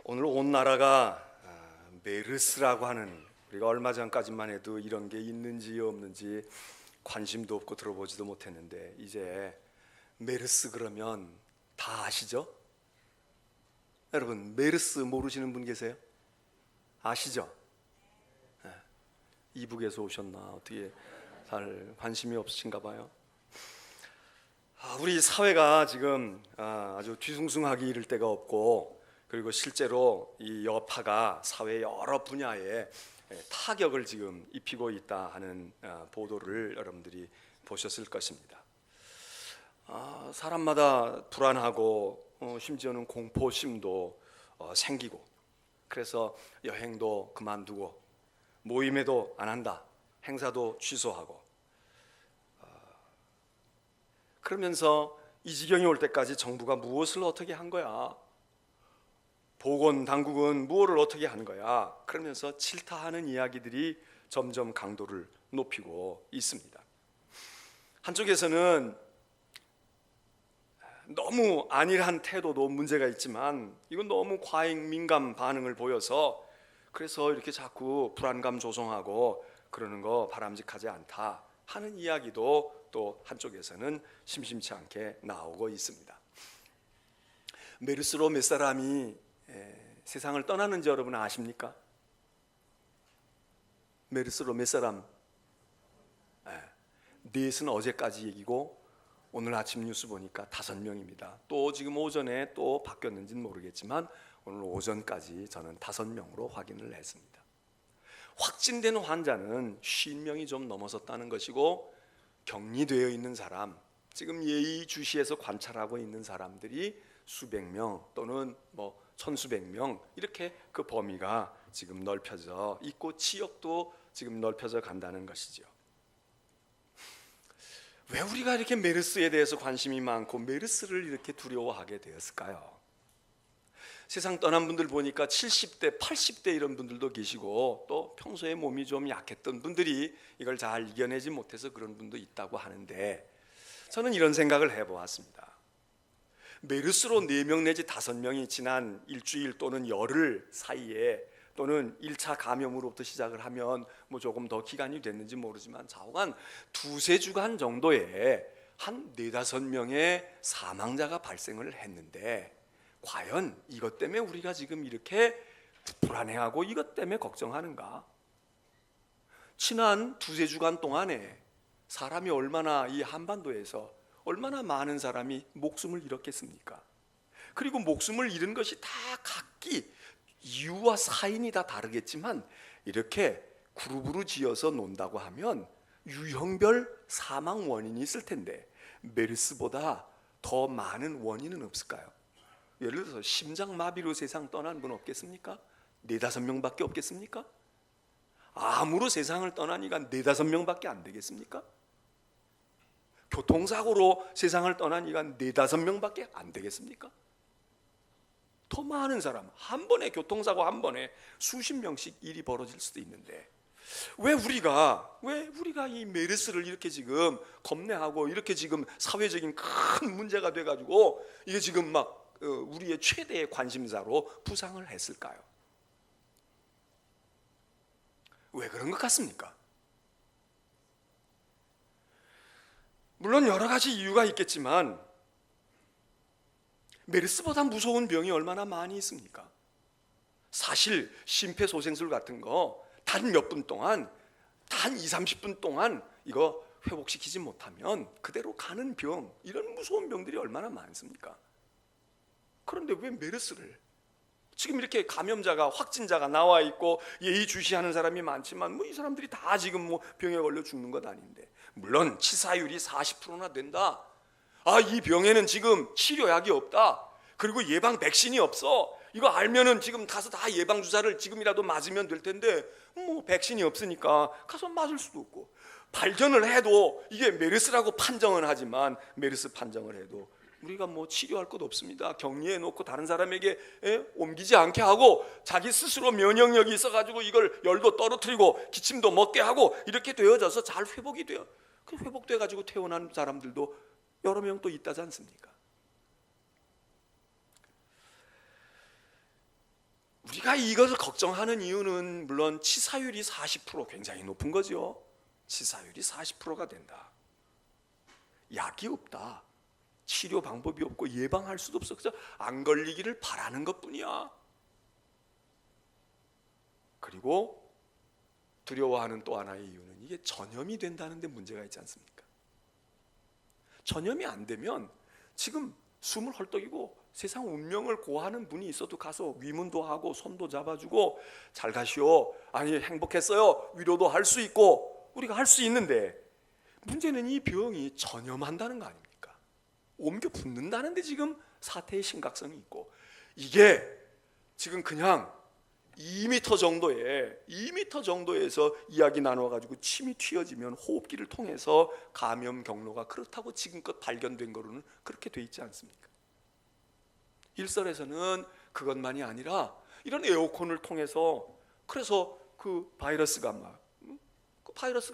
오늘 온 나라가 메르스라고 하는, 우리가 얼마 전까지만 해도 이런 게 있는지 없는지 관심도 없고 들어보지도 못했는데 이제 메르스 그러면 다 아시죠? 여러분 메르스 모르시는 분 계세요? 아시죠? 네. 이북에서 오셨나 어떻게 잘 관심이 없으신가 봐요. 우리 사회가 지금 아주 뒤숭숭하기 이를 데가 없고, 그리고 실제로 이 여파가 사회 여러 분야에 타격을 지금 입히고 있다 하는 보도를 여러분들이 보셨을 것입니다. 사람마다 불안하고 심지어는 공포심도 생기고, 그래서 여행도 그만두고 모임에도 안 한다, 행사도 취소하고, 그러면서 이 지경이 올 때까지 정부가 무엇을 어떻게 한 거야? 보건당국은 무엇을 어떻게 한 거야? 그러면서 질타하는 이야기들이 점점 강도를 높이고 있습니다. 한쪽에서는 너무 안일한 태도도 문제가 있지만 이건 너무 과잉 민감 반응을 보여서 그래서 이렇게 자꾸 불안감 조성하고 그러는 거 바람직하지 않다 하는 이야기도 또 한쪽에서는 심심치 않게 나오고 있습니다. 메르스로 몇 사람이 세상을 떠나는지 여러분 아십니까? 메르스로 몇 사람? 넷은 어제까지 얘기고 오늘 아침 뉴스 보니까 5명입니다. 또 지금 오전에 또 바뀌었는지는 모르겠지만 오늘 오전까지 저는 5명으로 확인을 했습니다. 확진된 환자는 50명이 좀 넘어섰다는 것이고, 격리되어 있는 사람, 지금 예의주시에서 관찰하고 있는 사람들이 수백 명 또는 천수백 명, 이렇게 그 범위가 지금 넓혀져 있고 지역도 지금 넓혀져 간다는 것이죠. 왜 우리가 이렇게 메르스에 대해서 관심이 많고 메르스를 이렇게 두려워하게 되었을까요? 세상 떠난 분들 보니까 70대, 80대 이런 분들도 계시고, 또 평소에 몸이 좀 약했던 분들이 이걸 잘 이겨내지 못해서 그런 분도 있다고 하는데, 저는 이런 생각을 해보았습니다. 메르스로 4명 내지 5명이 지난 일주일 또는 열흘 사이에, 또는 1차 감염으로부터 시작을 하면 조금 더 기간이 됐는지 모르지만 좌우간 2-3주간 정도에 한 4-5명의 사망자가 발생을 했는데, 과연 이것 때문에 우리가 지금 이렇게 불안해하고 이것 때문에 걱정하는가? 지난 2-3주간 동안에 사람이 얼마나, 이 한반도에서 얼마나 많은 사람이 목숨을 잃었겠습니까? 그리고 목숨을 잃은 것이 다 각기 이유와 사인이 다 다르겠지만 이렇게 그룹으로 지어서 논다고 하면 유형별 사망 원인이 있을 텐데 메르스보다 더 많은 원인은 없을까요? 예를 들어서 심장마비로 세상 떠난 분 없겠습니까? 4-5명밖에 없겠습니까? 암으로 세상을 떠난 이가 4-5명밖에 안 되겠습니까? 교통사고로 세상을 떠난 이가 4-5명밖에 안 되겠습니까? 더 많은 사람, 한 번에 교통사고 한 번에 수십 명씩 일이 벌어질 수도 있는데 왜 우리가 이 메르스를 이렇게 지금 겁내하고 이렇게 지금 사회적인 큰 문제가 돼가지고 이게 지금 막 우리의 최대의 관심사로 부상을 했을까요? 왜 그런 것 같습니까? 물론 여러 가지 이유가 있겠지만 메르스보다 무서운 병이 얼마나 많이 있습니까? 사실 심폐소생술 같은 거 단 몇 분 동안, 단 20-30분 동안 이거 회복시키지 못하면 그대로 가는 병, 이런 무서운 병들이 얼마나 많습니까? 그런데 왜 메르스를, 지금 이렇게 감염자가, 확진자가 나와 있고 예의주시하는 사람이 많지만 이 사람들이 다 지금 병에 걸려 죽는 것 아닌데, 물론 치사율이 40%나 된다, 이 병에는 지금 치료약이 없다, 그리고 예방 백신이 없어, 이거 알면은 지금 가서 다 예방주사를 지금이라도 맞으면 될 텐데 백신이 없으니까 가서 맞을 수도 없고, 발견을 해도 이게 메르스라고 판정은 하지만 메르스 판정을 해도 우리가 치료할 것 없습니다. 격리해 놓고 다른 사람에게 옮기지 않게 하고 자기 스스로 면역력이 있어가지고 이걸 열도 떨어뜨리고 기침도 먹게 하고 이렇게 되어져서 잘 회복이 돼요. 그 회복돼가지고 퇴원한 사람들도 여러 명 또 있다지 않습니까? 우리가 이것을 걱정하는 이유는 물론 치사율이 40% 굉장히 높은 거죠. 치사율이 40%가 된다. 약이 없다. 치료 방법이 없고 예방할 수도 없어. 그래서 안 걸리기를 바라는 것뿐이야. 그리고 두려워하는 또 하나의 이유는 이게 전염이 된다는 데 문제가 있지 않습니까? 전염이 안 되면 지금 숨을 헐떡이고 세상 운명을 고하는 분이 있어도 가서 위문도 하고 손도 잡아주고 잘 가시오, 아니 행복했어요, 위로도 할 수 있고 우리가 할 수 있는데, 문제는 이 병이 전염한다는 거 아닙니까? 옮겨 붙는다는 데 지금 사태의 심각성이 있고, 이게 지금 그냥 2m 정도에서 이야기 나눠가지고 침이 튀어지면 호흡기를 통해서 감염 경로가 그렇다고 지금껏 발견된 거로는 그렇게 돼 있지 않습니까? 일설에서는 그것만이 아니라 이런 에어컨을 통해서, 그래서 그 바이러스가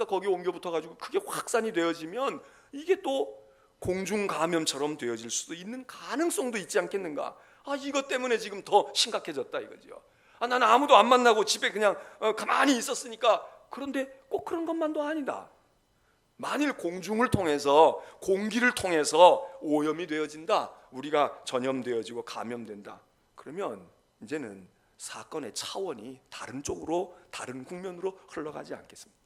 거기 옮겨 붙어가지고 그게 확산이 되어지면 이게 또 공중 감염처럼 되어질 수도 있는 가능성도 있지 않겠는가? 이것 때문에 지금 더 심각해졌다 이거죠. 나는 아무도 안 만나고 집에 그냥 가만히 있었으니까. 그런데 꼭 그런 것만도 아니다. 만일 공중을 통해서, 공기를 통해서 오염이 되어진다, 우리가 전염되어지고 감염된다, 그러면 이제는 사건의 차원이 다른 쪽으로, 다른 국면으로 흘러가지 않겠습니까?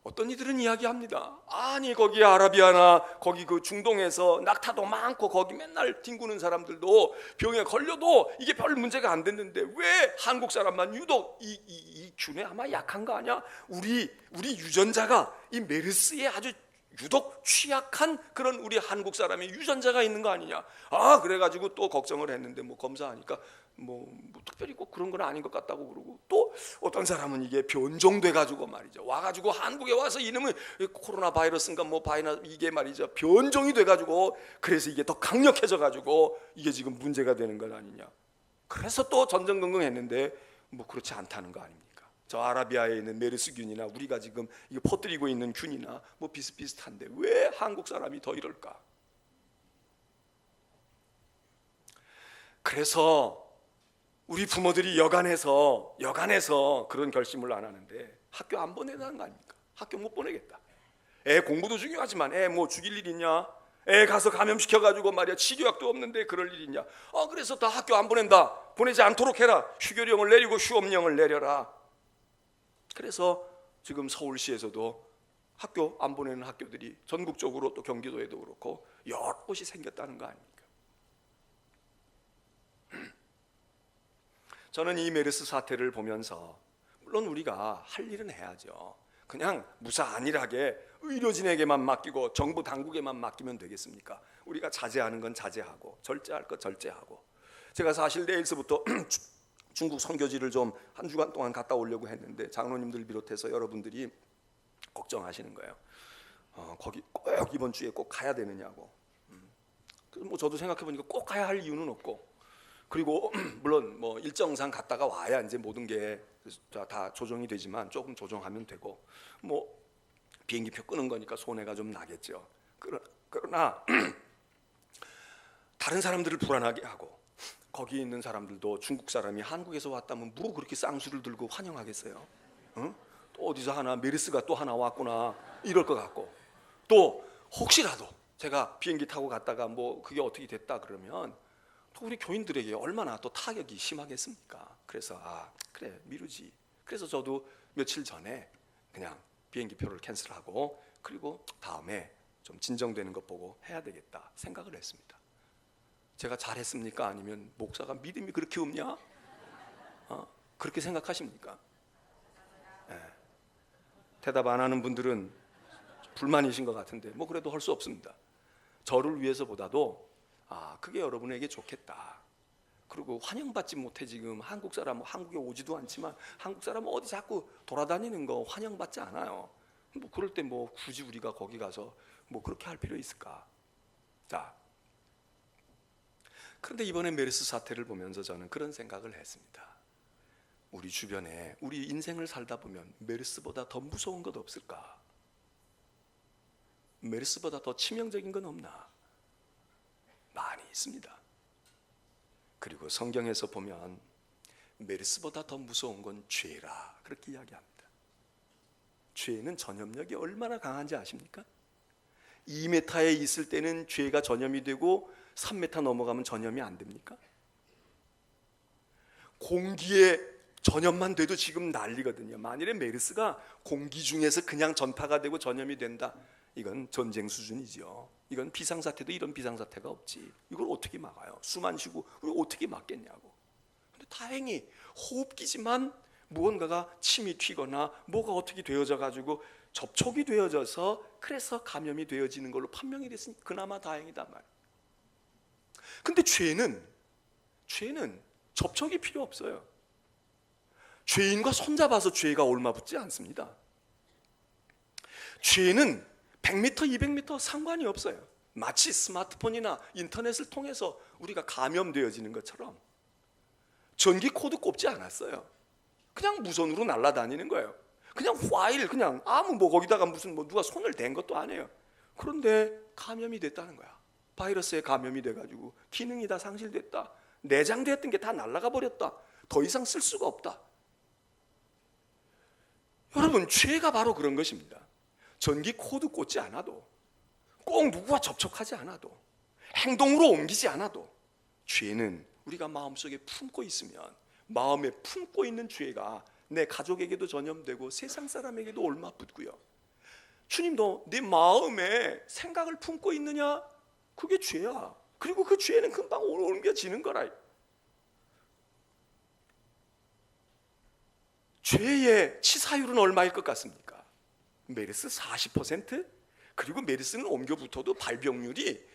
어떤 이들은 이야기합니다. 아니 거기 아라비아나 거기 그 중동에서 낙타도 많고 거기 맨날 뒹구는 사람들도 병에 걸려도 이게 별 문제가 안 됐는데 왜 한국 사람만 유독 이 균에 아마 약한 거 아니야? 우리 유전자가 이 메르스에 아주 유독 취약한 그런 우리 한국 사람의 유전자가 있는 거 아니냐? 그래가지고 또 걱정을 했는데 뭐 검사하니까 뭐 특별히 꼭 그런 건 아닌 것 같다고 그러고, 또 어떤 사람은 이게 변종돼가지고 말이죠, 와가지고 한국에 와서 이놈은 코로나 바이러스인가 이게 말이죠 변종이 돼가지고 그래서 이게 더 강력해져가지고 이게 지금 문제가 되는 건 아니냐. 그래서 또 전전긍긍했는데 뭐 그렇지 않다는 거 아닙니까? 저 아라비아에 있는 메르스균이나 우리가 지금 이거 퍼뜨리고 있는 균이나 뭐 비슷비슷한데 왜 한국 사람이 더 이럴까? 그래서 우리 부모들이 여간해서 그런 결심을 안 하는데 학교 안 보내는 거 아닙니까? 학교 못 보내겠다. 애 공부도 중요하지만 애 뭐 죽일 일 있냐? 애 가서 감염시켜가지고 말이야 치료약도 없는데 그럴 일 있냐? 그래서 다 학교 안 보낸다. 보내지 않도록 해라. 휴교령을 내리고 휴업령을 내려라. 그래서 지금 서울시에서도 학교 안 보내는 학교들이 전국적으로 또 경기도에도 그렇고 여러 곳이 생겼다는 거 아닙니까? 저는 이 메르스 사태를 보면서 물론 우리가 할 일은 해야죠. 그냥 무사안일하게 의료진에게만 맡기고 정부 당국에만 맡기면 되겠습니까? 우리가 자제하는 건 자제하고 절제할 것 절제하고. 제가 사실 내일서부터 중국 선교지를 좀 한 주간 동안 갔다 오려고 했는데 장로님들 비롯해서 여러분들이 걱정하시는 거예요. 거기 꼭 이번 주에 꼭 가야 되느냐고. 그래서 뭐 저도 생각해 보니까 꼭 가야 할 이유는 없고, 그리고 물론 뭐 일정상 갔다가 와야 이제 모든 게 다 조정이 되지만 조금 조정하면 되고, 뭐 비행기표 끄는 거니까 손해가 좀 나겠죠. 그러나 다른 사람들을 불안하게 하고, 거기 있는 사람들도 중국 사람이 한국에서 왔다면 뭐 그렇게 쌍수를 들고 환영하겠어요? 응? 또 어디서 하나 메르스가 또 하나 왔구나 이럴 것 같고, 또 혹시라도 제가 비행기 타고 갔다가 뭐 그게 어떻게 됐다 그러면 또 우리 교인들에게 얼마나 또 타격이 심하겠습니까? 그래서 그래 미루지. 그래서 저도 며칠 전에 그냥 비행기 표를 캔슬하고, 그리고 다음에 좀 진정되는 것 보고 해야 되겠다 생각을 했습니다. 제가 잘했습니까? 아니면 목사가 믿음이 그렇게 없냐? 그렇게 생각하십니까? 네. 대답 안 하는 분들은 불만이신 것 같은데 뭐 그래도 할 수 없습니다. 저를 위해서보다도 그게 여러분에게 좋겠다. 그리고 환영받지 못해 지금 한국 사람 한국에 오지도 않지만 한국 사람 어디 자꾸 돌아다니는 거 환영받지 않아요. 뭐 그럴 때 뭐 굳이 우리가 거기 가서 뭐 그렇게 할 필요 있을까? 자, 그런데 이번에 메르스 사태를 보면서 저는 그런 생각을 했습니다. 우리 주변에 우리 인생을 살다 보면 메르스보다 더 무서운 것 없을까? 메르스보다 더 치명적인 건 없나? 많이 있습니다. 그리고 성경에서 보면 메르스보다 더 무서운 건 죄라, 그렇게 이야기합니다. 죄는 전염력이 얼마나 강한지 아십니까? 2m에 있을 때는 죄가 전염이 되고 3m 넘어가면 전염이 안 됩니까? 공기에 전염만 돼도 지금 난리거든요. 만일에 메르스가 공기 중에서 그냥 전파가 되고 전염이 된다, 이건 전쟁 수준이죠. 이건 비상사태도 이런 비상사태가 없지. 이걸 어떻게 막아요? 숨 안 쉬고 우리 어떻게 막겠냐고. 근데 다행히 호흡기지만 무언가가 침이 튀거나 뭐가 어떻게 되어져 가지고 접촉이 되어져서 그래서 감염이 되어지는 걸로 판명이 됐으니 그나마 다행이단 말이에요. 근데 죄는 접촉이 필요 없어요. 죄인과 손잡아서 죄가 옮아붙지 않습니다. 죄는 100m, 200m 상관이 없어요. 마치 스마트폰이나 인터넷을 통해서 우리가 감염되어지는 것처럼 전기 코드 꼽지 않았어요. 그냥 무선으로 날아다니는 거예요. 그냥 파일, 그냥 아무 거기다가 무슨 누가 손을 댄 것도 아니에요. 그런데 감염이 됐다는 거야. 바이러스에 감염이 돼가지고 기능이 다 상실됐다. 내장됐던 게 다 날아가 버렸다. 더 이상 쓸 수가 없다. 여러분, 죄가 바로 그런 것입니다. 전기 코드 꽂지 않아도, 꼭 누구와 접촉하지 않아도, 행동으로 옮기지 않아도 죄는 우리가 마음속에 품고 있으면, 마음에 품고 있는 죄가 내 가족에게도 전염되고 세상 사람에게도 옮아붙고요. 주님도 네 마음에 생각을 품고 있느냐? 그게 죄야. 그리고 그 죄는 금방 옮겨지는 거라. 죄의 치사율은 얼마일 것 같습니까? 메르스 40%? 그리고 메르스는 옮겨 붙어도 발병률이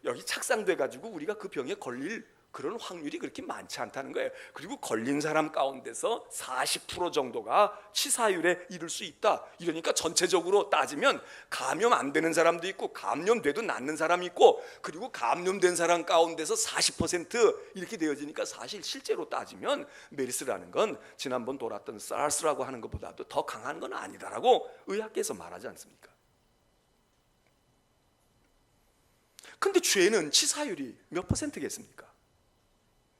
여기 착상돼 가지고 우리가 그 병에 걸릴 그런 확률이 그렇게 많지 않다는 거예요. 그리고 걸린 사람 가운데서 40% 정도가 치사율에 이를 수 있다. 이러니까 전체적으로 따지면 감염 안 되는 사람도 있고 감염돼도 낫는 사람이 있고, 그리고 감염된 사람 가운데서 40% 이렇게 되어지니까 사실 실제로 따지면 메르스라는 건 지난번 돌았던 사르스라고 하는 것보다도 더 강한 건 아니다라고 의학계에서 말하지 않습니까? 근데 죄는 치사율이 몇 %겠습니까?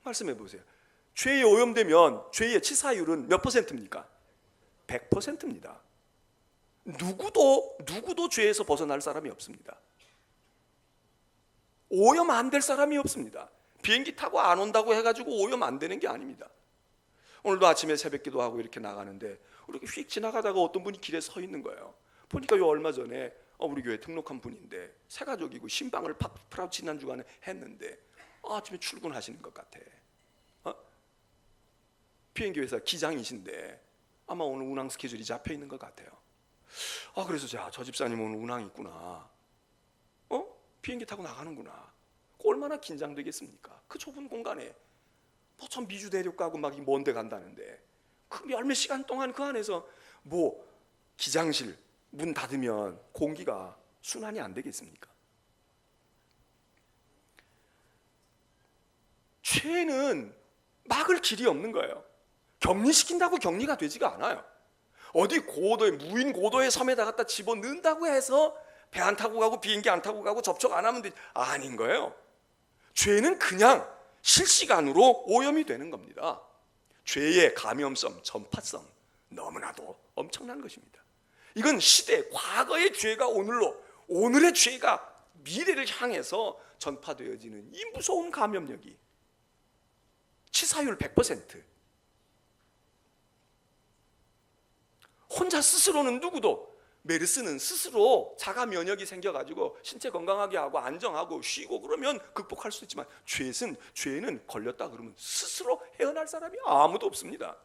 말씀해 보세요. 죄에 오염되면 죄의 치사율은 몇 %입니까? 100%입니다. 누구도 죄에서 벗어날 사람이 없습니다. 오염 안 될 사람이 없습니다. 비행기 타고 안 온다고 해가지고 오염 안 되는 게 아닙니다. 오늘도 아침에 새벽기도 하고 이렇게 나가는데 이렇게 휙 지나가다가 어떤 분이 길에 서 있는 거예요. 보니까 얼마 전에 우리 교회 등록한 분인데 새가족이고 신방을 지난 주간에 했는데 아침에 출근하시는 것 같아. 비행기 회사 기장이신데 아마 오늘 운항 스케줄이 잡혀 있는 것 같아요. 그래서 저 집사님 오늘 운항이 있구나. 비행기 타고 나가는구나. 얼마나 긴장되겠습니까? 그 좁은 공간에 전 미주 대륙 가고 막 먼데 간다는데 그 몇몇 시간 동안 그 안에서 기장실 문 닫으면 공기가 순환이 안 되겠습니까? 죄는 막을 길이 없는 거예요. 격리시킨다고 격리가 되지가 않아요. 어디 무인 고도의 섬에다 갖다 집어넣는다고 해서 배 안 타고 가고 비행기 안 타고 가고 접촉 안 하면 되지. 아닌 거예요. 죄는 그냥 실시간으로 오염이 되는 겁니다. 죄의 감염성, 전파성 너무나도 엄청난 것입니다. 이건 과거의 죄가 오늘의 죄가 미래를 향해서 전파되어지는 이 무서운 감염력이 치사율 100%. 혼자 스스로는 메르스는 스스로 자가 면역이 생겨가지고 신체 건강하게 하고 안정하고 쉬고 그러면 극복할 수 있지만 죄는 걸렸다 그러면 스스로 헤어날 사람이 아무도 없습니다.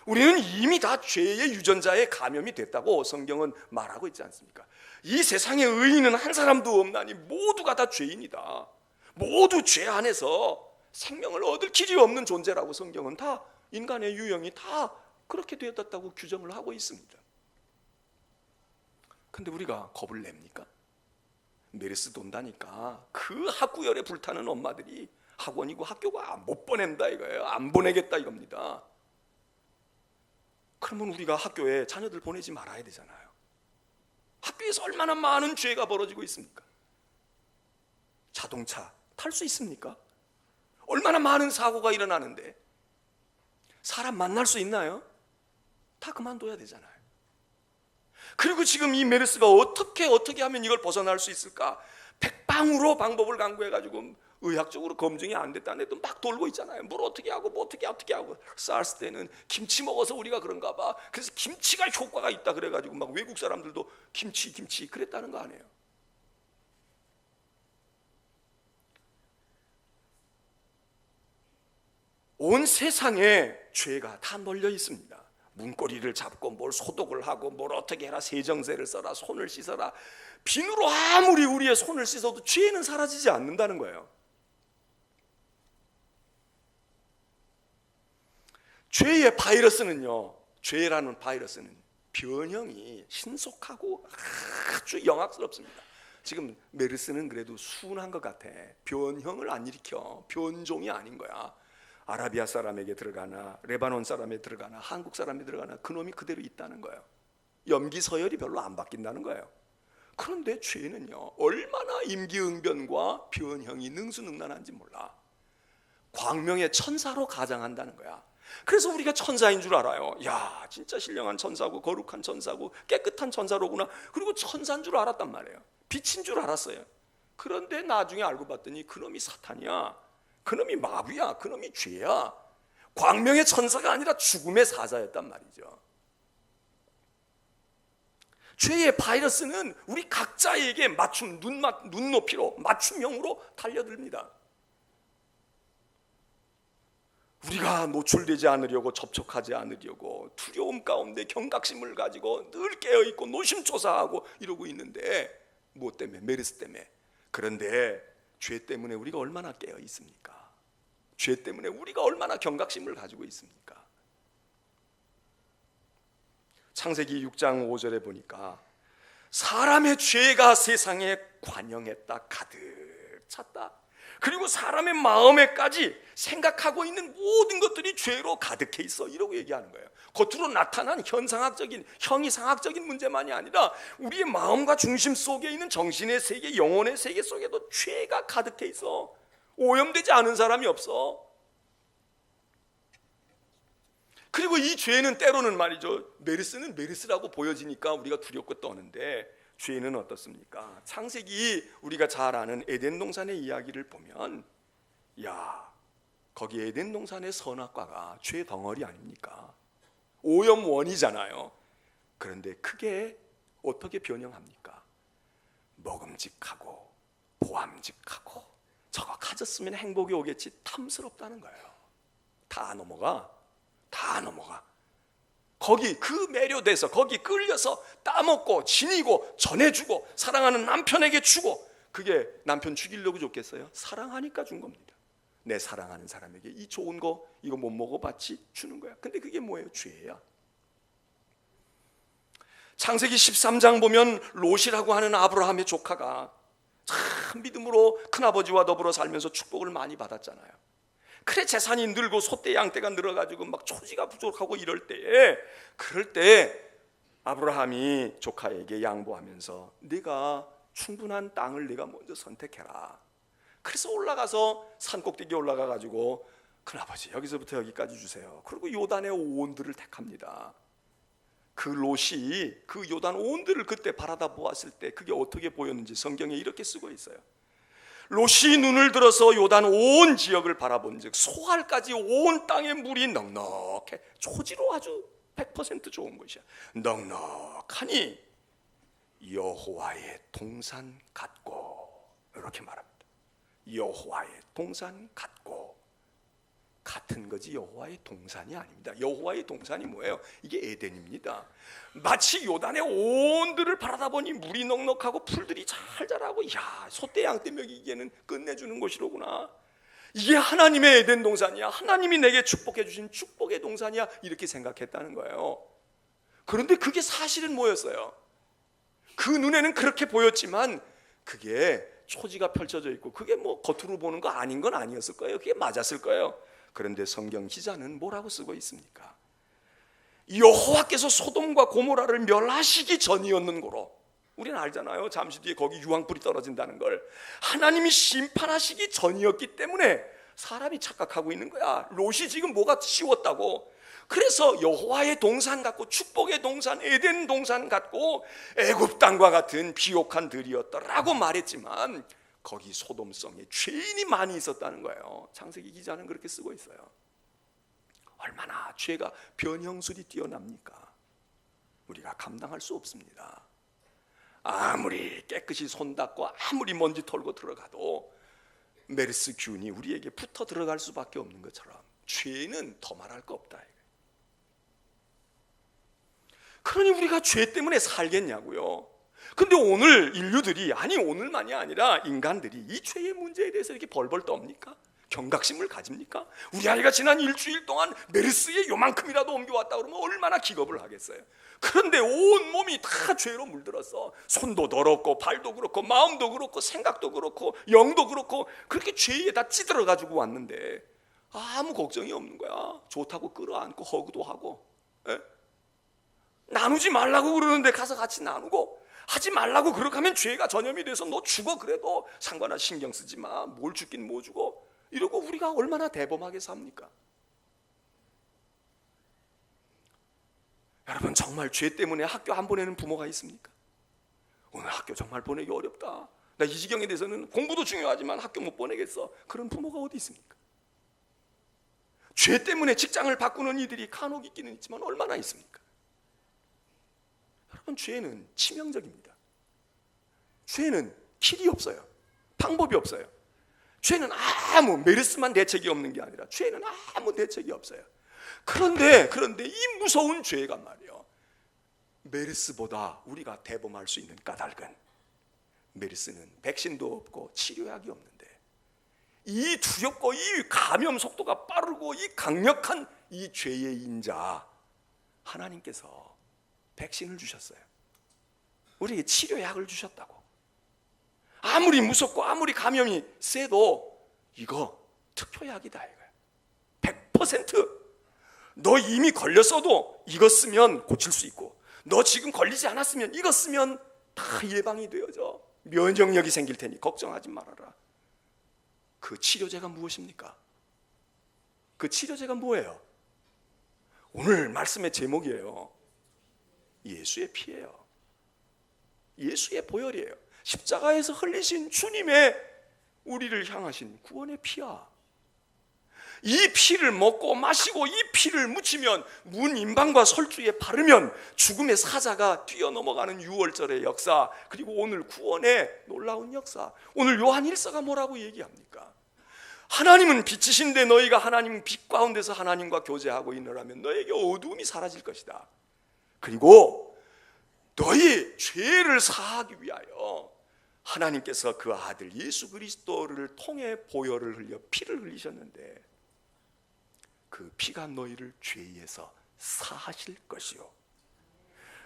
우리는 이미 다 죄의 유전자에 감염이 됐다고 성경은 말하고 있지 않습니까? 이 세상에 의인은 한 사람도 없나니 모두가 다 죄인이다. 모두 죄 안에서 생명을 얻을 길이 없는 존재라고 성경은 다 인간의 유형이 다 그렇게 되었다고 규정을 하고 있습니다. 근데 우리가 겁을 냅니까? 메르스 돈다니까 그 학구열에 불타는 엄마들이 학원이고 학교가 못 보낸다 이거예요. 안 보내겠다 이겁니다. 그러면 우리가 학교에 자녀들 보내지 말아야 되잖아요. 학교에서 얼마나 많은 죄가 벌어지고 있습니까? 자동차 탈 수 있습니까? 얼마나 많은 사고가 일어나는데 사람 만날 수 있나요? 다 그만둬야 되잖아요. 그리고 지금 이 메르스가 어떻게 하면 이걸 벗어날 수 있을까? 백방으로 방법을 강구해가지고 의학적으로 검증이 안 됐다는데도 막 돌고 있잖아요. 뭘 어떻게 하고 뭐 어떻게 하고. 사르스 때는 김치 먹어서 우리가 그런가 봐. 그래서 김치가 효과가 있다 그래가지고 막 외국 사람들도 김치 그랬다는 거 아니에요. 온 세상에 죄가 다 널려 있습니다. 문고리를 잡고 뭘 소독을 하고 뭘 어떻게 해라, 세정제를 써라, 손을 씻어라. 비누로 아무리 우리의 손을 씻어도 죄는 사라지지 않는다는 거예요. 죄의 바이러스는요, 죄라는 바이러스는 변형이 신속하고 아주 영악스럽습니다. 지금 메르스는 그래도 순한 것 같아. 변형을 안 일으켜. 변종이 아닌 거야. 아라비아 사람에게 들어가나 레바논 사람에 들어가나 한국 사람에 들어가나 그놈이 그대로 있다는 거예요. 염기 서열이 별로 안 바뀐다는 거예요. 그런데 죄는요, 얼마나 임기응변과 변형이 능수능란한지 몰라. 광명의 천사로 가장한다는 거야. 그래서 우리가 천사인 줄 알아요. 야, 진짜 신령한 천사고 거룩한 천사고 깨끗한 천사로구나. 그리고 천사인 줄 알았단 말이에요. 빛인 줄 알았어요. 그런데 나중에 알고 봤더니 그놈이 사탄이야. 그놈이 마귀야. 그놈이 죄야. 광명의 천사가 아니라 죽음의 사자였단 말이죠. 죄의 바이러스는 우리 각자에게 맞춤, 눈높이로 맞춤형으로 달려듭니다. 우리가 노출되지 않으려고, 접촉하지 않으려고 두려움 가운데 경각심을 가지고 늘 깨어있고 노심초사하고 이러고 있는데, 뭐 때문에? 메르스 때문에. 그런데 죄 때문에 우리가 얼마나 깨어 있습니까? 죄 때문에 우리가 얼마나 경각심을 가지고 있습니까? 창세기 6장 5절에 보니까 사람의 죄가 세상에 관영했다, 가득 찼다. 그리고 사람의 마음에까지 생각하고 있는 모든 것들이 죄로 가득해 있어, 이러고 얘기하는 거예요. 겉으로 나타난 형이상학적인 문제만이 아니라 우리의 마음과 중심 속에 있는 정신의 세계, 영혼의 세계 속에도 죄가 가득해 있어. 오염되지 않은 사람이 없어. 그리고 이 죄는 때로는 말이죠, 메르스는 메르스라고 보여지니까 우리가 두렵고 떠는데, 죄는 어떻습니까? 창세기 우리가 잘 아는 에덴 동산의 이야기를 보면, 야, 거기 에덴 동산의 선악과가 죄 덩어리 아닙니까? 오염원이잖아요. 그런데 그게 어떻게 변형합니까? 먹음직하고 보암직하고 저거 가졌으면 행복이 오겠지, 탐스럽다는 거예요. 다 넘어가. 거기 그 매료돼서 거기 끌려서 따먹고 지니고 전해주고 사랑하는 남편에게 주고, 그게 남편 죽이려고 줬겠어요? 사랑하니까 준 겁니다. 내 사랑하는 사람에게 이 좋은 거 이거 못 먹어봤지? 주는 거야. 근데 그게 뭐예요? 죄야. 창세기 13장 보면 롯이라고 하는 아브라함의 조카가 참 믿음으로 큰아버지와 더불어 살면서 축복을 많이 받았잖아요. 그래, 재산이 늘고 소떼 양떼가 늘어가지고 막 초지가 부족하고 그럴 때 아브라함이 조카에게 양보하면서 네가 충분한 땅을 네가 먼저 선택해라. 그래서 올라가서 산꼭대기에 올라가가지고 큰아버지 여기서부터 여기까지 주세요. 그리고 요단의 온들을 택합니다. 그 롯이 그 요단 온들을 그때 바라다 보았을 때 그게 어떻게 보였는지 성경에 이렇게 쓰고 있어요. 롯이 눈을 들어서 요단 온 지역을 바라본즉 소알까지 온 땅에 물이 넉넉해. 초지로 아주 100% 좋은 것이야. 넉넉하니 여호와의 동산 같고, 이렇게 말합니다. 여호와의 동산 같고. 같은 거지 여호와의 동산이 아닙니다. 여호와의 동산이 뭐예요? 이게 에덴입니다. 마치 요단의 온들을 바라다 보니 물이 넉넉하고 풀들이 잘 자라고, 야, 소떼 양떼 먹이기에는 끝내주는 곳이로구나. 이게 하나님의 에덴 동산이야. 하나님이 내게 축복해 주신 축복의 동산이야. 이렇게 생각했다는 거예요. 그런데 그게 사실은 뭐였어요? 그 눈에는 그렇게 보였지만 그게 초지가 펼쳐져 있고 그게 뭐 겉으로 보는 거 아닌 건 아니었을 거예요. 그게 맞았을 거예요. 그런데 성경 기자는 뭐라고 쓰고 있습니까? 여호와께서 소돔과 고모라를 멸하시기 전이었는 거로. 우리는 알잖아요. 잠시 뒤에 거기 유황불이 떨어진다는 걸. 하나님이 심판하시기 전이었기 때문에 사람이 착각하고 있는 거야. 롯이 지금 뭐가 씌웠다고. 그래서 여호와의 동산 같고 축복의 동산, 에덴 동산 같고 애굽 땅과 같은 비옥한 들이었더라고 말했지만 거기 소돔성에 죄인이 많이 있었다는 거예요. 창세기 기자는 그렇게 쓰고 있어요. 얼마나 죄가 변형술이 뛰어납니까? 우리가 감당할 수 없습니다. 아무리 깨끗이 손 닦고 아무리 먼지 털고 들어가도 메르스균이 우리에게 붙어 들어갈 수밖에 없는 것처럼 죄는 더 말할 거 없다. 그러니 우리가 죄 때문에 살겠냐고요. 근데 오늘 인류들이, 아니 오늘만이 아니라 인간들이 이 죄의 문제에 대해서 이렇게 벌벌 떱니까? 경각심을 가집니까? 우리 아이가 지난 일주일 동안 메르스에 요만큼이라도 옮겨왔다 그러면 얼마나 기겁을 하겠어요. 그런데 온 몸이 다 죄로 물들었어. 손도 더럽고 발도 그렇고 마음도 그렇고 생각도 그렇고 영도 그렇고 그렇게 죄에 다 찌들어가지고 왔는데 아무 걱정이 없는 거야. 좋다고 끌어안고 허구도 하고, 에? 나누지 말라고 그러는데 가서 같이 나누고, 하지 말라고 그렇게 하면 죄가 전염이 돼서 너 죽어 그래도 상관없이 신경 쓰지 마. 뭘 죽긴 뭐 죽어. 이러고 우리가 얼마나 대범하게 삽니까? 여러분, 정말 죄 때문에 학교 안 보내는 부모가 있습니까? 오늘 학교 정말 보내기 어렵다. 나 이 지경에 대해서는 공부도 중요하지만 학교 못 보내겠어. 그런 부모가 어디 있습니까? 죄 때문에 직장을 바꾸는 이들이 간혹 있기는 있지만 얼마나 있습니까? 여러분, 죄는 치명적입니다. 죄는 길이 없어요. 방법이 없어요. 죄는 아무 메르스만 대책이 없는 게 아니라 죄는 아무 대책이 없어요. 그런데 이 무서운 죄가 말이에요, 메르스보다 우리가 대범할 수 있는 까닭은 메르스는 백신도 없고 치료약이 없는데 이 두렵고 이 감염 속도가 빠르고 이 강력한 이 죄의 인자 하나님께서 백신을 주셨어요. 우리에게 치료약을 주셨다고. 아무리 무섭고 아무리 감염이 세도 이거 특효약이다 이거야. 100% 너 이미 걸렸어도 이거 쓰면 고칠 수 있고, 너 지금 걸리지 않았으면 이거 쓰면 다 예방이 되어져. 면역력이 생길 테니 걱정하지 말아라. 그 치료제가 무엇입니까? 그 치료제가 뭐예요? 오늘 말씀의 제목이에요. 예수의 피예요. 예수의 보혈이에요. 십자가에서 흘리신 주님의 우리를 향하신 구원의 피야. 이 피를 먹고 마시고 이 피를 묻히면 문 임방과 설주에 바르면 죽음의 사자가 뛰어넘어가는 유월절의 역사, 그리고 오늘 구원의 놀라운 역사. 오늘 요한 1서가 뭐라고 얘기합니까? 하나님은 빛이신데 너희가 하나님 빛 가운데서 하나님과 교제하고 있느라면 너에게 어두움이 사라질 것이다. 그리고 너희 죄를 사하기 위하여 하나님께서 그 아들 예수 그리스도를 통해 보혈을 흘려 피를 흘리셨는데 그 피가 너희를 죄에서 사하실 것이요,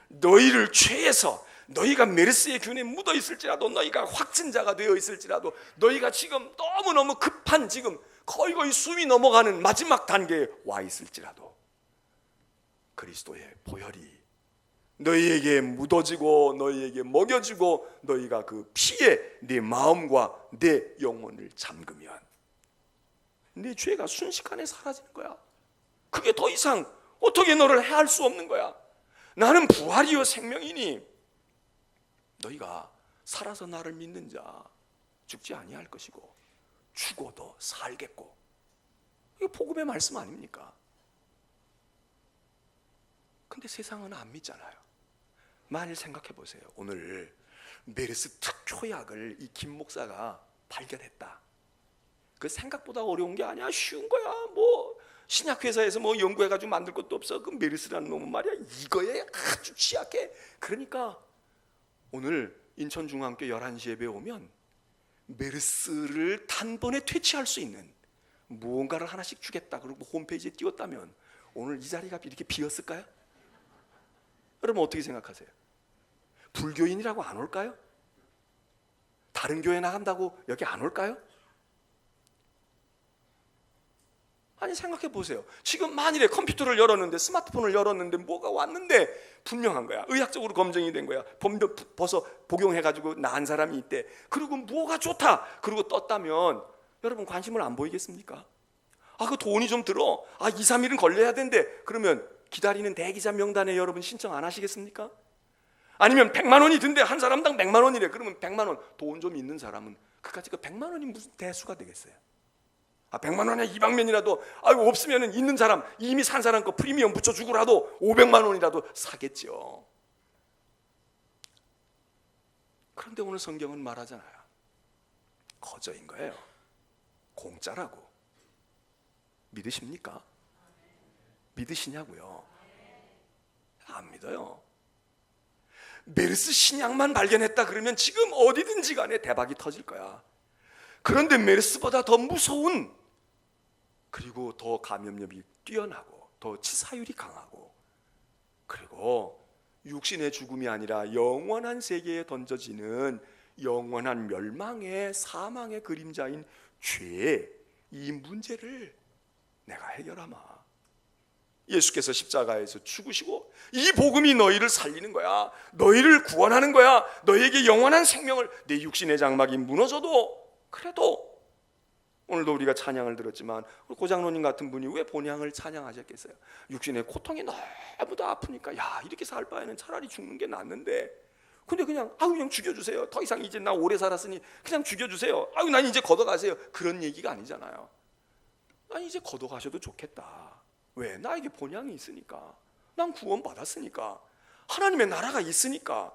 너희를 죄에서, 너희가 메르스의 균에 묻어 있을지라도, 너희가 확진자가 되어 있을지라도, 너희가 지금 너무너무 급한, 지금 거의 숨이 넘어가는 마지막 단계에 와 있을지라도 그리스도의 보혈이 너희에게 묻어지고 너희에게 먹여지고 너희가 그 피에 네 마음과 내 영혼을 잠그면 네 죄가 순식간에 사라지는 거야. 그게 더 이상 어떻게 너를 해할 수 없는 거야. 나는 부활이요 생명이니 너희가 살아서 나를 믿는 자 죽지 아니할 것이고 죽어도 살겠고. 이게 복음의 말씀 아닙니까? 근데 세상은 안 믿잖아요. 만일 생각해 보세요. 오늘 메르스 특효약을 이 김 목사가 발견했다. 그 생각보다 어려운 게 아니야. 쉬운 거야. 뭐 신약회사에서 뭐 연구해가지고 만들 것도 없어. 그 메르스라는 놈은 말이야, 이거에 아주 취약해. 그러니까 오늘 인천중앙교 11시 예배 오면 메르스를 단번에 퇴치할 수 있는 무언가를 하나씩 주겠다 그리고 홈페이지에 띄웠다면 오늘 이 자리가 이렇게 비었을까요? 여러분 어떻게 생각하세요? 불교인이라고 안 올까요? 다른 교회 나간다고 여기 안 올까요? 아니 생각해 보세요. 지금 만일에 컴퓨터를 열었는데, 스마트폰을 열었는데 뭐가 왔는데 분명한 거야. 의학적으로 검증이 된 거야. 벌써 복용해가지고 나은 사람이 있대. 그리고 뭐가 좋다 그리고 떴다면 여러분 관심을 안 보이겠습니까? 그 돈이 좀 들어. 2, 3일은 걸려야 된대. 그러면 기다리는 대기자 명단에 여러분 신청 안 하시겠습니까? 아니면 100만 원이 든대. 한 사람당 100만 원이래. 그러면 100만 원, 돈 좀 있는 사람은 그까지 그 100만 원이 무슨 대수가 되겠어요? 100만 원에 2박면이라도 없으면 있는 사람, 이미 산 사람 거 프리미엄 붙여주고라도 500만 원이라도 사겠죠. 그런데 오늘 성경은 말하잖아요. 거저인 거예요. 공짜라고. 믿으십니까? 믿으시냐고요? 안 믿어요. 메르스 신약만 발견했다 그러면 지금 어디든지 간에 대박이 터질 거야. 그런데 메르스보다 더 무서운, 그리고 더 감염력이 뛰어나고 더 치사율이 강하고, 그리고 육신의 죽음이 아니라 영원한 세계에 던져지는 영원한 멸망의 사망의 그림자인 죄, 이 문제를 내가 해결하마. 예수께서 십자가에서 죽으시고 이 복음이 너희를 살리는 거야. 너희를 구원하는 거야. 너희에게 영원한 생명을, 내 육신의 장막이 무너져도 그래도. 오늘도 우리가 찬양을 들었지만 고장로님 같은 분이 왜 본향을 찬양하셨겠어요? 육신의 고통이 너무도 아프니까 이렇게 살 바에는 차라리 죽는 게 낫는데, 근데 그냥 죽여주세요. 더 이상 이제 나 오래 살았으니 그냥 죽여주세요. 난 이제 걷어가세요. 그런 얘기가 아니잖아요. 난 이제 걷어가셔도 좋겠다. 왜? 나에게 본향이 있으니까. 난 구원 받았으니까. 하나님의 나라가 있으니까.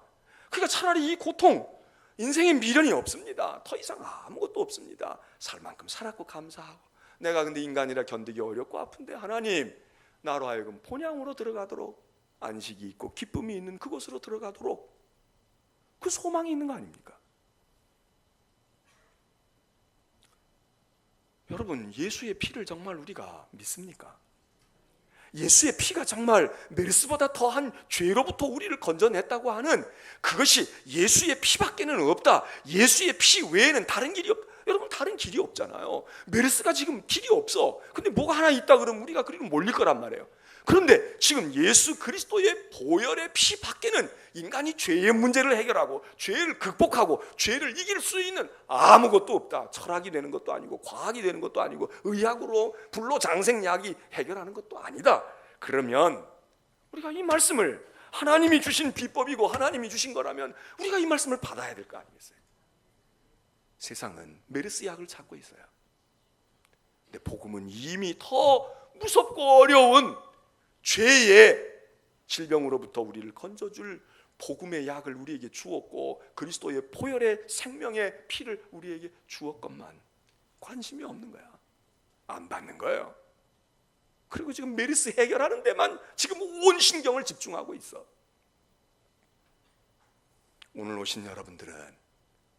그러니까 차라리 이 고통, 인생에 미련이 없습니다. 더 이상 아무것도 없습니다. 살 만큼 살았고 감사하고. 내가 근데 인간이라 견디기 어렵고 아픈데 하나님, 나로 하여금 본향으로 들어가도록, 안식이 있고 기쁨이 있는 그곳으로 들어가도록 그 소망이 있는 거 아닙니까? 여러분, 예수의 피를 정말 우리가 믿습니까? 예수의 피가 정말 메르스보다 더한 죄로부터 우리를 건져냈다고 하는 그것이 예수의 피밖에는 없다. 예수의 피 외에는 다른 길이 없다. 여러분, 다른 길이 없잖아요. 메르스가 지금 길이 없어. 근데 뭐가 하나 있다 그러면 우리가 그리로 몰릴 거란 말이에요. 그런데 지금 예수 그리스도의 보혈의 피 밖에는 인간이 죄의 문제를 해결하고 죄를 극복하고 죄를 이길 수 있는 아무것도 없다. 철학이 되는 것도 아니고 과학이 되는 것도 아니고 의학으로 불로장생약이 해결하는 것도 아니다. 그러면 우리가 이 말씀을, 하나님이 주신 비법이고 하나님이 주신 거라면 우리가 이 말씀을 받아야 될 거 아니겠어요? 세상은 메르스 약을 찾고 있어요. 근데 복음은 이미 더 무섭고 어려운 죄의 질병으로부터 우리를 건져줄 복음의 약을 우리에게 주었고, 그리스도의 보혈의 생명의 피를 우리에게 주었건만 관심이 없는 거야. 안 받는 거예요. 그리고 지금 메르스 해결하는 데만 지금 온 신경을 집중하고 있어. 오늘 오신 여러분들은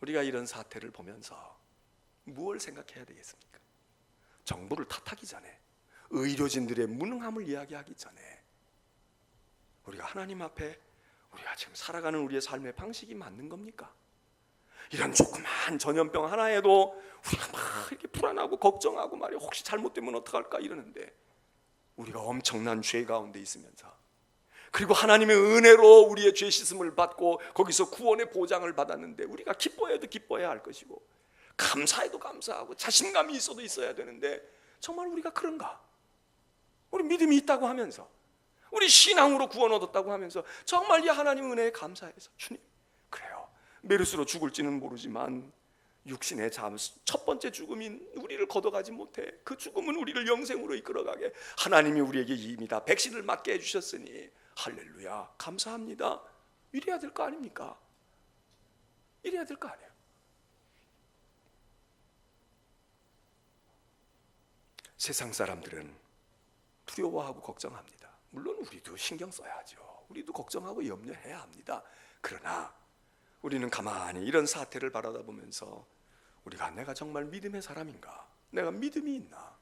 우리가 이런 사태를 보면서 무엇을 생각해야 되겠습니까? 정부를 탓하기 전에, 의료진들의 무능함을 이야기하기 전에 우리가 하나님 앞에 우리가 지금 살아가는 우리의 삶의 방식이 맞는 겁니까? 이런 조그만 전염병 하나에도 우리가 막 이렇게 불안하고 걱정하고 말이야, 혹시 잘못되면 어떡할까 이러는데, 우리가 엄청난 죄 가운데 있으면서, 그리고 하나님의 은혜로 우리의 죄 씻음을 받고 거기서 구원의 보장을 받았는데 우리가 기뻐해도 기뻐해야 할 것이고 감사해도 감사하고 자신감이 있어도 있어야 되는데, 정말 우리가 그런가? 우리 믿음이 있다고 하면서, 우리 신앙으로 구원 얻었다고 하면서 정말 이 하나님 은혜에 감사해서, 주님, 그래요, 메르스로 죽을지는 모르지만 육신의 첫 번째 죽음인 우리를 걷어가지 못해 그 죽음은 우리를 영생으로 이끌어가게 하나님이 우리에게 이미 다 백신을 맞게 해주셨으니 할렐루야, 감사합니다. 이래야 될 거 아닙니까? 이래야 될 거 아니에요. 세상 사람들은 두려워하고 걱정합니다. 물론 우리도 신경 써야 하죠. 우리도 걱정하고 염려해야 합니다. 그러나 우리는 가만히 이런 사태를 바라다 보면서 우리가 내가 정말 믿음의 사람인가? 내가 믿음이 있나?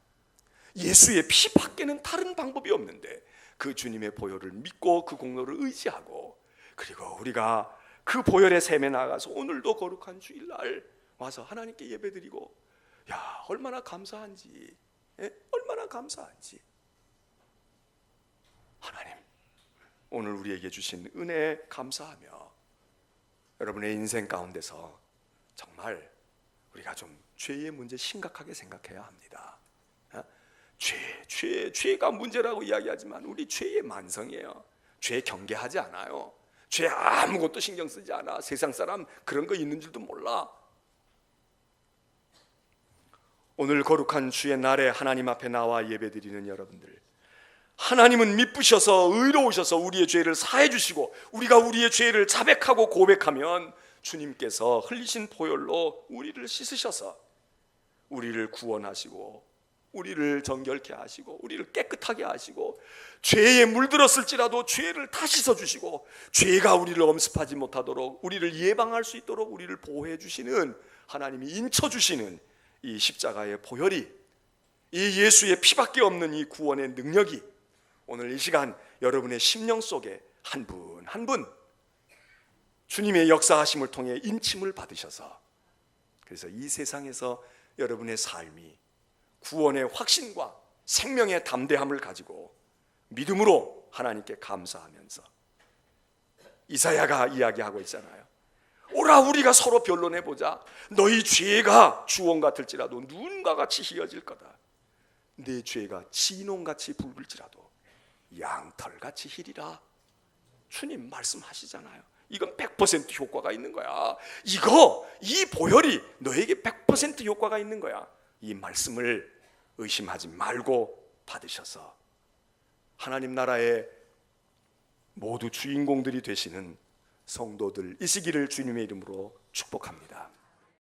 예수의 피 밖에는 다른 방법이 없는데 그 주님의 보혈을 믿고 그 공로를 의지하고, 그리고 우리가 그 보혈의 샘에 나가서 오늘도 거룩한 주일날 와서 하나님께 예배드리고, 야, 얼마나 감사한지, 얼마나 감사한지. 하나님, 오늘 우리에게 주신 은혜에 감사하며 여러분의 인생 가운데서 정말 우리가 좀 죄의 문제 심각하게 생각해야 합니다. 죄가 문제라고 이야기하지만 우리 죄의 만성이에요. 죄 경계하지 않아요. 죄 아무것도 신경 쓰지 않아. 세상 사람 그런 거 있는 줄도 몰라. 오늘 거룩한 주의 날에 하나님 앞에 나와 예배드리는 여러분들, 하나님은 미쁘셔서 의로우셔서 우리의 죄를 사해 주시고, 우리가 우리의 죄를 자백하고 고백하면 주님께서 흘리신 보혈로 우리를 씻으셔서 우리를 구원하시고, 우리를 정결케 하시고, 우리를 깨끗하게 하시고, 죄에 물들었을지라도 죄를 다 씻어주시고, 죄가 우리를 엄습하지 못하도록 우리를 예방할 수 있도록 우리를 보호해 주시는, 하나님이 인쳐주시는 이 십자가의 보혈이, 이 예수의 피밖에 없는 이 구원의 능력이 오늘 이 시간 여러분의 심령 속에 한 분 한 분 주님의 역사하심을 통해 인침을 받으셔서, 그래서 이 세상에서 여러분의 삶이 구원의 확신과 생명의 담대함을 가지고 믿음으로 하나님께 감사하면서, 이사야가 이야기하고 있잖아요. 오라 우리가 서로 변론해보자. 너희 죄가 주홍 같을지라도 눈과 같이 희어질 거다. 내 죄가 진홍같이 붉을지라도 양털같이 희리라. 주님 말씀하시잖아요. 이건 100% 효과가 있는 거야. 이 보혈이 너에게 100% 효과가 있는 거야. 이 말씀을 의심하지 말고 받으셔서 하나님 나라의 모두 주인공들이 되시는 성도들 이시기를 주님의 이름으로 축복합니다.